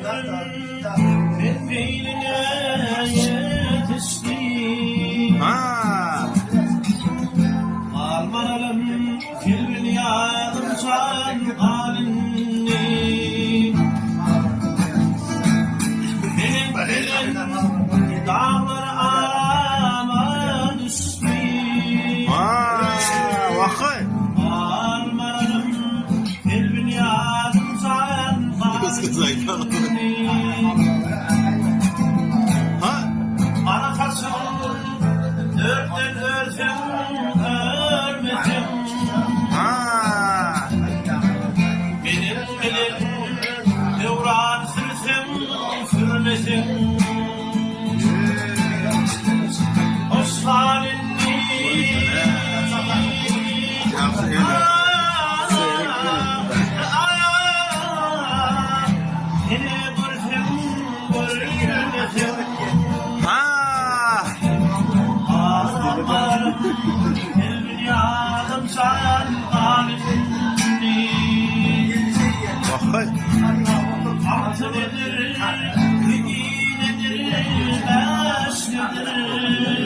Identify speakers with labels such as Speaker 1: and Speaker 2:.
Speaker 1: Ben beyline yetiştim. Almanalım filmini yardım çağın halini. Benim dağlar aman üstüm.
Speaker 2: Vakay.
Speaker 1: Almanalım filmini yardım çağın halini. Arkasın dörtten örtüm örmetim. Benim elim devran sürsem sürmesim. Hoş halinli seni görsem görmesim. Dünyam sen halini.
Speaker 2: Vakay.
Speaker 1: Altı nedir, ligi nedir, beş nedir?